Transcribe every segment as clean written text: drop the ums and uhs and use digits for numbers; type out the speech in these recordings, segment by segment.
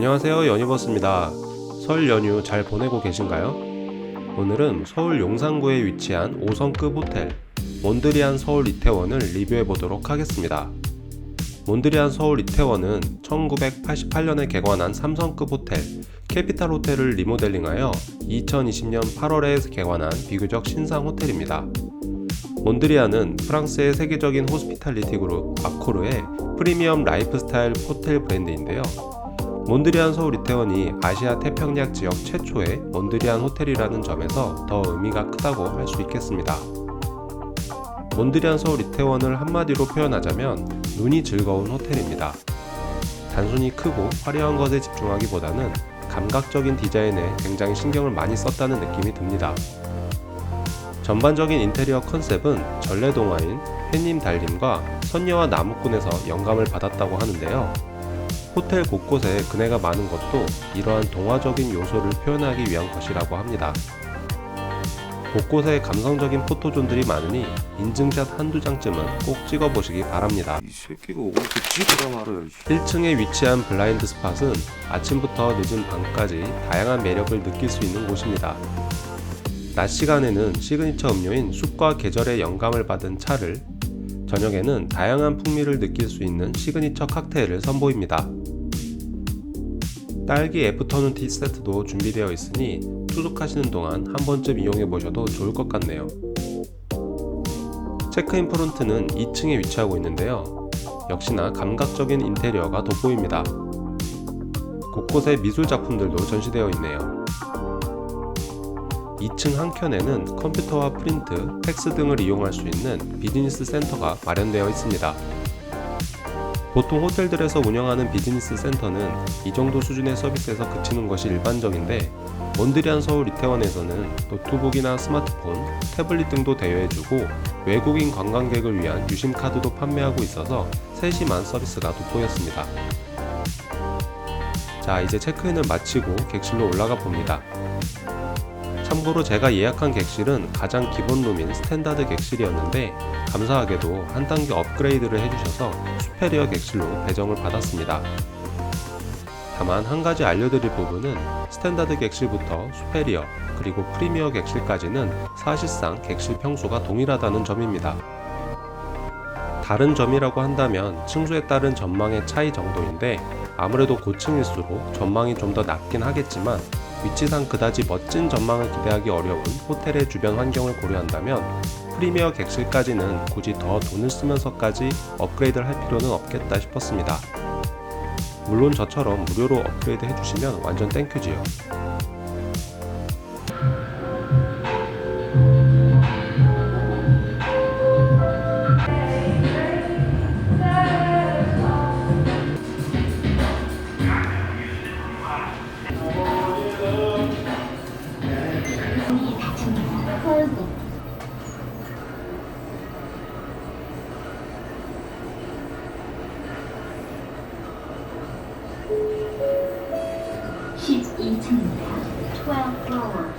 안녕하세요, 연희버스입니다. 설 연휴 잘 보내고 계신가요? 오늘은 서울 용산구에 위치한 5성급 호텔 몬드리안 서울 이태원을 리뷰해 보도록 하겠습니다. 몬드리안 서울 이태원은 1988년에 개관한 3성급 호텔 캐피탈 호텔을 리모델링하여 2020년 8월에 개관한 비교적 신상 호텔입니다. 몬드리안은 프랑스의 세계적인 호스피탈리티 그룹 아코르의 프리미엄 라이프스타일 호텔 브랜드인데요. 몬드리안 서울 이태원이 아시아 태평양 지역 최초의 몬드리안 호텔이라는 점에서 더 의미가 크다고 할 수 있겠습니다. 몬드리안 서울 이태원을 한마디로 표현하자면 눈이 즐거운 호텔입니다. 단순히 크고 화려한 것에 집중하기보다는 감각적인 디자인에 굉장히 신경을 많이 썼다는 느낌이 듭니다. 전반적인 인테리어 컨셉은 전래동화인 햇님 달님과 선녀와 나무꾼에서 영감을 받았다고 하는데요. 호텔 곳곳에 그네가 많은 것도 이러한 동화적인 요소를 표현하기 위한 것이라고 합니다. 곳곳에 감성적인 포토존들이 많으니 인증샷 한두 장쯤은 꼭 찍어보시기 바랍니다. 이 새끼가 어떻게 찍으라 말아요. 1층에 위치한 블라인드 스팟은 아침부터 늦은 밤까지 다양한 매력을 느낄 수 있는 곳입니다. 낮 시간에는 시그니처 음료인 숲과 계절의 영감을 받은 차를, 저녁에는 다양한 풍미를 느낄 수 있는 시그니처 칵테일을 선보입니다. 딸기 애프터눈 티 세트도 준비되어 있으니 투숙하시는 동안 한 번쯤 이용해 보셔도 좋을 것 같네요. 체크인 프론트는 2층에 위치하고 있는데요. 역시나 감각적인 인테리어가 돋보입니다. 곳곳에 미술 작품들도 전시되어 있네요. 2층 한켠에는 컴퓨터와 프린트, 팩스 등을 이용할 수 있는 비즈니스 센터가 마련되어 있습니다. 보통 호텔들에서 운영하는 비즈니스 센터는 이 정도 수준의 서비스에서 그치는 것이 일반적인데, 몬드리안 서울 이태원에서는 노트북이나 스마트폰, 태블릿 등도 대여해주고 외국인 관광객을 위한 유심카드도 판매하고 있어서 세심한 서비스가 돋보였습니다. 자, 이제 체크인을 마치고 객실로 올라가 봅니다. 참고로 제가 예약한 객실은 가장 기본 룸인 스탠다드 객실이었는데, 감사하게도 한 단계 업그레이드를 해주셔서 슈페리어 객실로 배정을 받았습니다. 다만 한 가지 알려드릴 부분은 스탠다드 객실부터 슈페리어 그리고 프리미어 객실까지는 사실상 객실 평수가 동일하다는 점입니다. 다른 점이라고 한다면 층수에 따른 전망의 차이 정도인데, 아무래도 고층일수록 전망이 좀 더 낮긴 하겠지만 위치상 그다지 멋진 전망을 기대하기 어려운 호텔의 주변 환경을 고려한다면 프리미어 객실까지는 굳이 더 돈을 쓰면서까지 업그레이드를 할 필요는 없겠다 싶었습니다. 물론 저처럼 무료로 업그레이드 해주시면 완전 땡큐지요.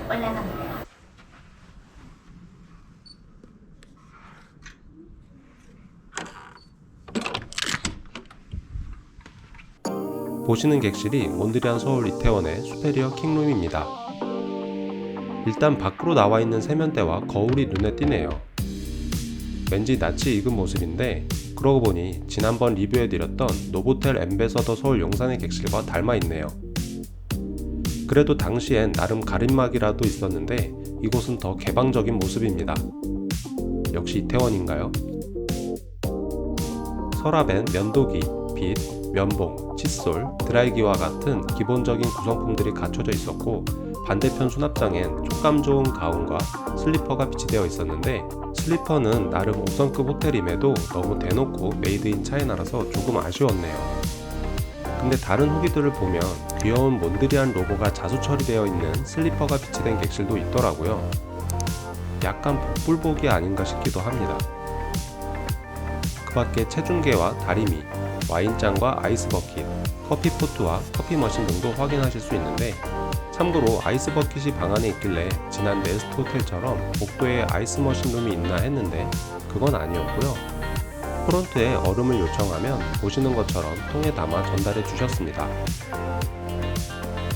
올라갑니다. 보시는 객실이 몬드리안 서울 이태원의 슈페리어 킹룸입니다. 일단 밖으로 나와 있는 세면대와 거울이 눈에 띄네요. 왠지 낯이 익은 모습인데, 그러고 보니 지난번 리뷰해드렸던 노보텔 엠베서더 서울 용산의 객실과 닮아있네요. 그래도 당시엔 나름 가림막이라도 있었는데 이곳은 더 개방적인 모습입니다. 역시 이태원인가요? 서랍엔 면도기, 빗, 면봉, 칫솔, 드라이기와 같은 기본적인 구성품들이 갖춰져 있었고, 반대편 수납장엔 촉감 좋은 가운과 슬리퍼가 비치되어 있었는데, 슬리퍼는 나름 5성급 호텔임에도 너무 대놓고 메이드 인 차이나라서 조금 아쉬웠네요. 근데 다른 후기들을 보면 귀여운 몬드리안 로고가 자수 처리되어 있는 슬리퍼가 비치된 객실도 있더라고요. 약간 복불복이 아닌가 싶기도 합니다. 그 밖에 체중계와 다리미, 와인잔과 아이스버킷, 커피포트와 커피머신 등도 확인하실 수 있는데, 참고로 아이스버킷이 방 안에 있길래 지난 네스트 호텔처럼 복도에 아이스머신룸이 있나 했는데 그건 아니었고요. 프론트에 얼음을 요청하면 보시는 것처럼 통에 담아 전달해 주셨습니다.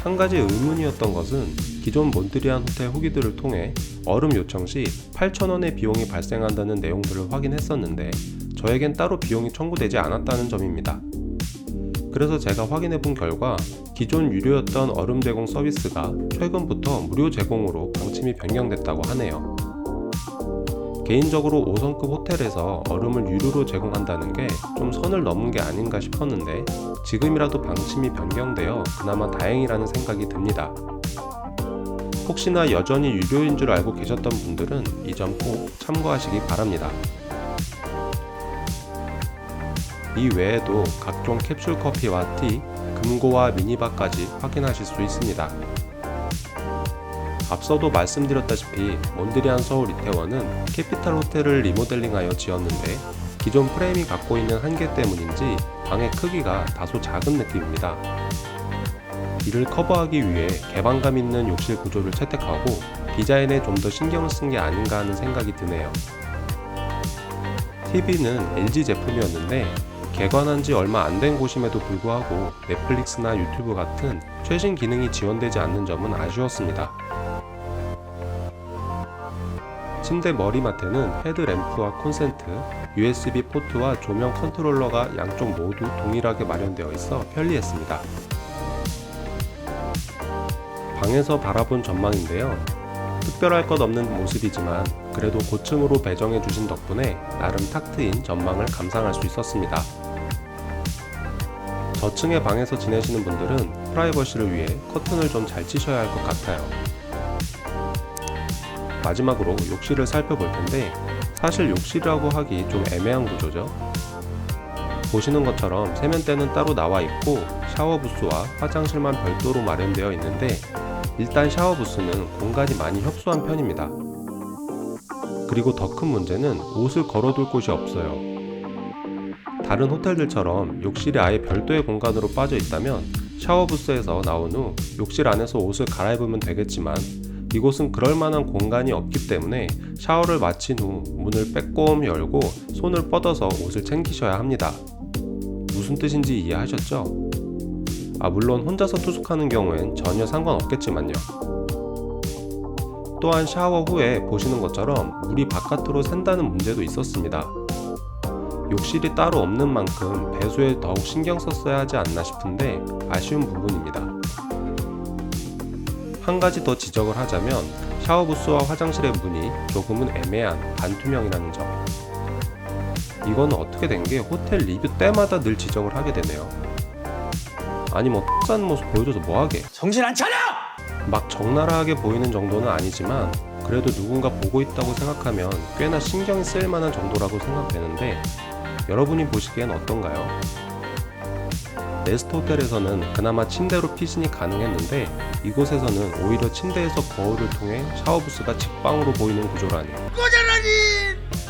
한 가지 의문이었던 것은 기존 몬드리안 호텔 후기들을 통해 얼음 요청 시 8,000원의 비용이 발생한다는 내용들을 확인했었는데 저에겐 따로 비용이 청구되지 않았다는 점입니다. 그래서 제가 확인해본 결과 기존 유료였던 얼음 제공 서비스가 최근부터 무료 제공으로 방침이 변경됐다고 하네요. 개인적으로 5성급 호텔에서 얼음을 유료로 제공한다는 게 좀 선을 넘은 게 아닌가 싶었는데 지금이라도 방침이 변경되어 그나마 다행이라는 생각이 듭니다. 혹시나 여전히 유료인 줄 알고 계셨던 분들은 이 점 꼭 참고하시기 바랍니다. 이 외에도 각종 캡슐 커피와 티, 금고와 미니바까지 확인하실 수 있습니다. 앞서도 말씀드렸다시피 몬드리안 서울 이태원은 캐피탈 호텔을 리모델링하여 지었는데 기존 프레임이 갖고 있는 한계 때문인지 방의 크기가 다소 작은 느낌입니다. 이를 커버하기 위해 개방감 있는 욕실 구조를 채택하고 디자인에 좀 더 신경을 쓴 게 아닌가 하는 생각이 드네요. TV는 LG 제품이었는데 개관한 지 얼마 안 된 곳임에도 불구하고 넷플릭스나 유튜브 같은 최신 기능이 지원되지 않는 점은 아쉬웠습니다. 침대 머리맡에는 헤드램프와 콘센트, USB 포트와 조명 컨트롤러가 양쪽 모두 동일하게 마련되어 있어 편리했습니다. 방에서 바라본 전망인데요. 특별할 것 없는 모습이지만 그래도 고층으로 배정해 주신 덕분에 나름 탁 트인 전망을 감상할 수 있었습니다. 저층의 방에서 지내시는 분들은 프라이버시를 위해 커튼을 좀 잘 치셔야 할 것 같아요. 마지막으로 욕실을 살펴볼 텐데 사실 욕실이라고 하기 좀 애매한 구조죠. 보시는 것처럼 세면대는 따로 나와 있고 샤워 부스와 화장실만 별도로 마련되어 있는데 일단 샤워 부스는 공간이 많이 협소한 편입니다. 그리고 더 큰 문제는 옷을 걸어둘 곳이 없어요. 다른 호텔들처럼 욕실이 아예 별도의 공간으로 빠져 있다면 샤워 부스에서 나온 후 욕실 안에서 옷을 갈아입으면 되겠지만 이곳은 그럴 만한 공간이 없기 때문에 샤워를 마친 후 문을 빼꼼 열고 손을 뻗어서 옷을 챙기셔야 합니다. 무슨 뜻인지 이해하셨죠? 물론 혼자서 투숙하는 경우엔 전혀 상관없겠지만요. 또한 샤워 후에 보시는 것처럼 물이 바깥으로 샌다는 문제도 있었습니다. 욕실이 따로 없는 만큼 배수에 더욱 신경 썼어야 하지 않나 싶은데 아쉬운 부분입니다. 한 가지 더 지적을 하자면 샤워 부스와 화장실의 문이 조금은 애매한 반투명이라는 점. 이건 어떻게 된 게 호텔 리뷰 때마다 늘 지적을 하게 되네요. 아니 X한 모습 보여줘서 뭐하게. 정신 안 차려! 막 적나라하게 보이는 정도는 아니지만 그래도 누군가 보고 있다고 생각하면 꽤나 신경이 쓰일 만한 정도라고 생각되는데 여러분이 보시기엔 어떤가요? 네스트 호텔에서는 그나마 침대로 피신이 가능했는데 이곳에서는 오히려 침대에서 거울을 통해 샤워부스가 직방으로 보이는 구조라니.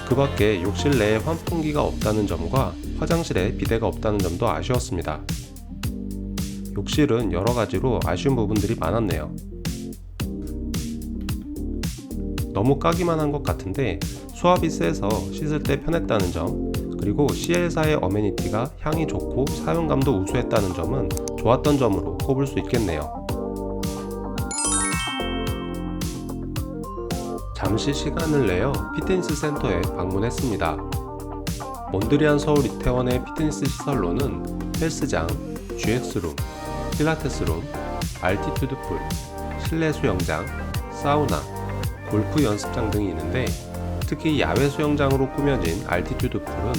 그 밖에 욕실 내에 환풍기가 없다는 점과 화장실에 비데가 없다는 점도 아쉬웠습니다. 욕실은 여러 가지로 아쉬운 부분들이 많았네요. 너무 까기만 한 것 같은데 수압이 세서 씻을 때 편했다는 점, 그리고 CL사의 어메니티가 향이 좋고 사용감도 우수했다는 점은 좋았던 점으로 꼽을 수 있겠네요. 잠시 시간을 내어 피트니스 센터에 방문했습니다. 몬드리안 서울 이태원의 피트니스 시설로는 헬스장, GX룸, 필라테스룸, 알티튜드 풀, 실내 수영장, 사우나, 골프 연습장 등이 있는데 특히 야외 수영장으로 꾸며진 알티튜드 풀은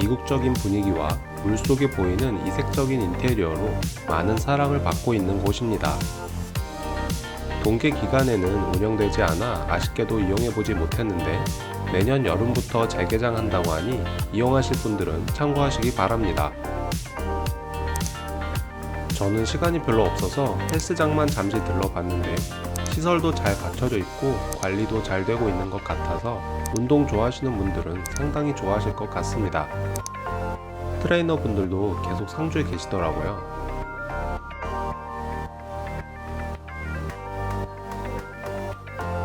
이국적인 분위기와 물속에 보이는 이색적인 인테리어로 많은 사랑을 받고 있는 곳입니다. 동계 기간에는 운영되지 않아 아쉽게도 이용해보지 못했는데 내년 여름부터 재개장한다고 하니 이용하실 분들은 참고하시기 바랍니다. 저는 시간이 별로 없어서 헬스장만 잠시 들러봤는데 시설도 잘 갖춰져 있고 관리도 잘 되고 있는 것 같아서 운동 좋아하시는 분들은 상당히 좋아하실 것 같습니다. 트레이너 분들도 계속 상주에 계시더라고요.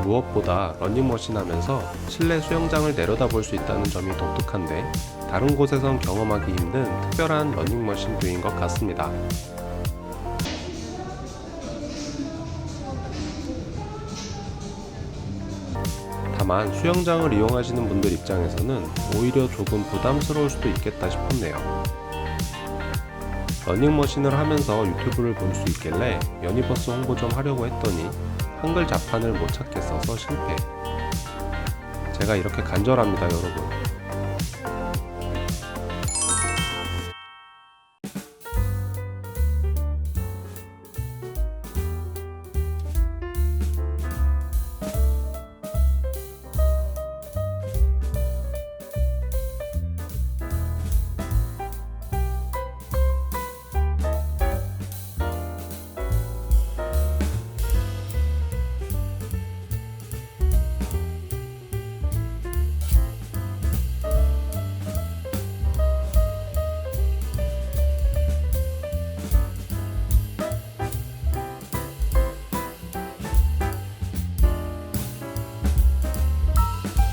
무엇보다 러닝머신 하면서 실내 수영장을 내려다볼 수 있다는 점이 독특한데 다른 곳에선 경험하기 힘든 특별한 러닝머신 뷰인 것 같습니다. 다만 수영장을 이용하시는 분들 입장에서는 오히려 조금 부담스러울 수도 있겠다 싶었네요. 러닝머신을 하면서 유튜브를 볼 수 있길래 연희버스 홍보 좀 하려고 했더니 한글 자판을 못 찾겠어서 실패. 제가 이렇게 간절합니다, 여러분.